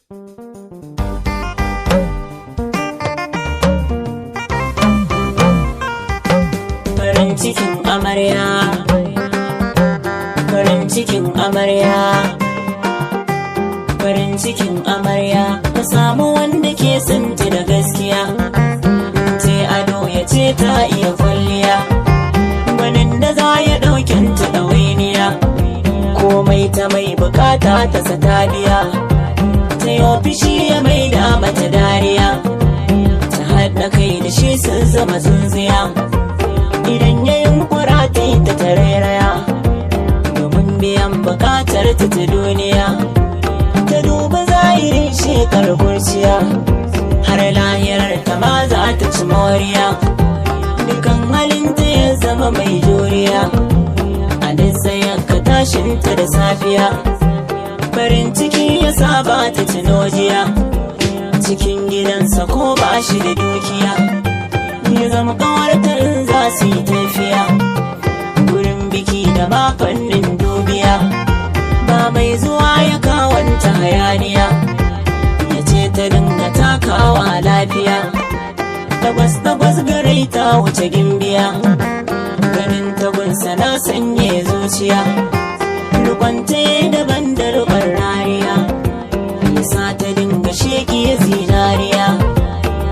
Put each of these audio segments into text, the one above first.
Farin cikin amarya, farin cikin amarya, farin cikin amarya, ka samu wanda ke santa da gaskiya. Ce ado ya ce ta iya kwalliya, gwanin da za ya ɗaukenta ɗawainiya, komai ta mai bukata ta sataliya, ta yi fishi ya mai da mata dariya, ta haɗa kai da shi sun zama tsintsiya. Idan ya yunkura ta yi ta tarairaya, domin biyan bukatar ta ta duniya, ta duba zahirin shekar kurciya, har lahirar ta ma za ta ci moriya. Dukan halinta ya zama mai juriya, a duk ka tashinta da safiya, farin ciki ya saba ta ci nojiya, cikin gidansa ko ba shi da dukiya, ya zama kawarta in za su yi tafiya, gurin biki da makonnin dubiya, ba mai zuwa ya kawanta hayaniya, ya ce ta dinga takawa lafiya, tagwas garai ta wuce gimbiya, ganin tagunsa na sanye zuciya, rukwanta daban da rubar rariya, nisa ta dinga sheki zinariya,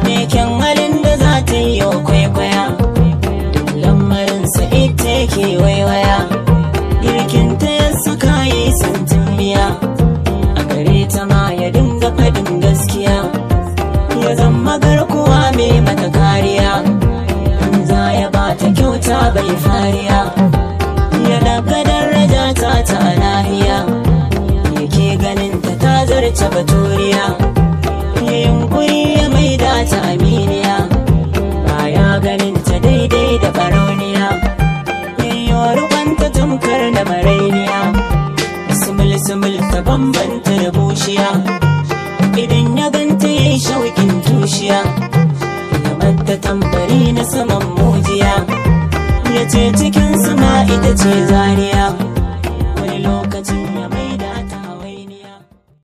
meken halin da za ta yi wa kwaikwaya, lamarinsa ita yake waiwaya, girkinta ya suka yi santin miya, a gare ta ma ya dinga faɗin gaskiya, ya zama garkuwa mai mata kariya, za ya ba ta kyauta bai fariya, ya daga daraja ta ta lahiya, yake ganin ta zarce baturiya, ya yunkuri ya maida ta aminiya, baya ganin ta daidai da barauniya, yayyo rubanta tamkar da marainiya, sumul ta bambanta da bushiya, idan ya ganta ya yi shauƙin tushiya, ya madda tambari na saman mujiya, ya ce cikin sama ita ce zariya.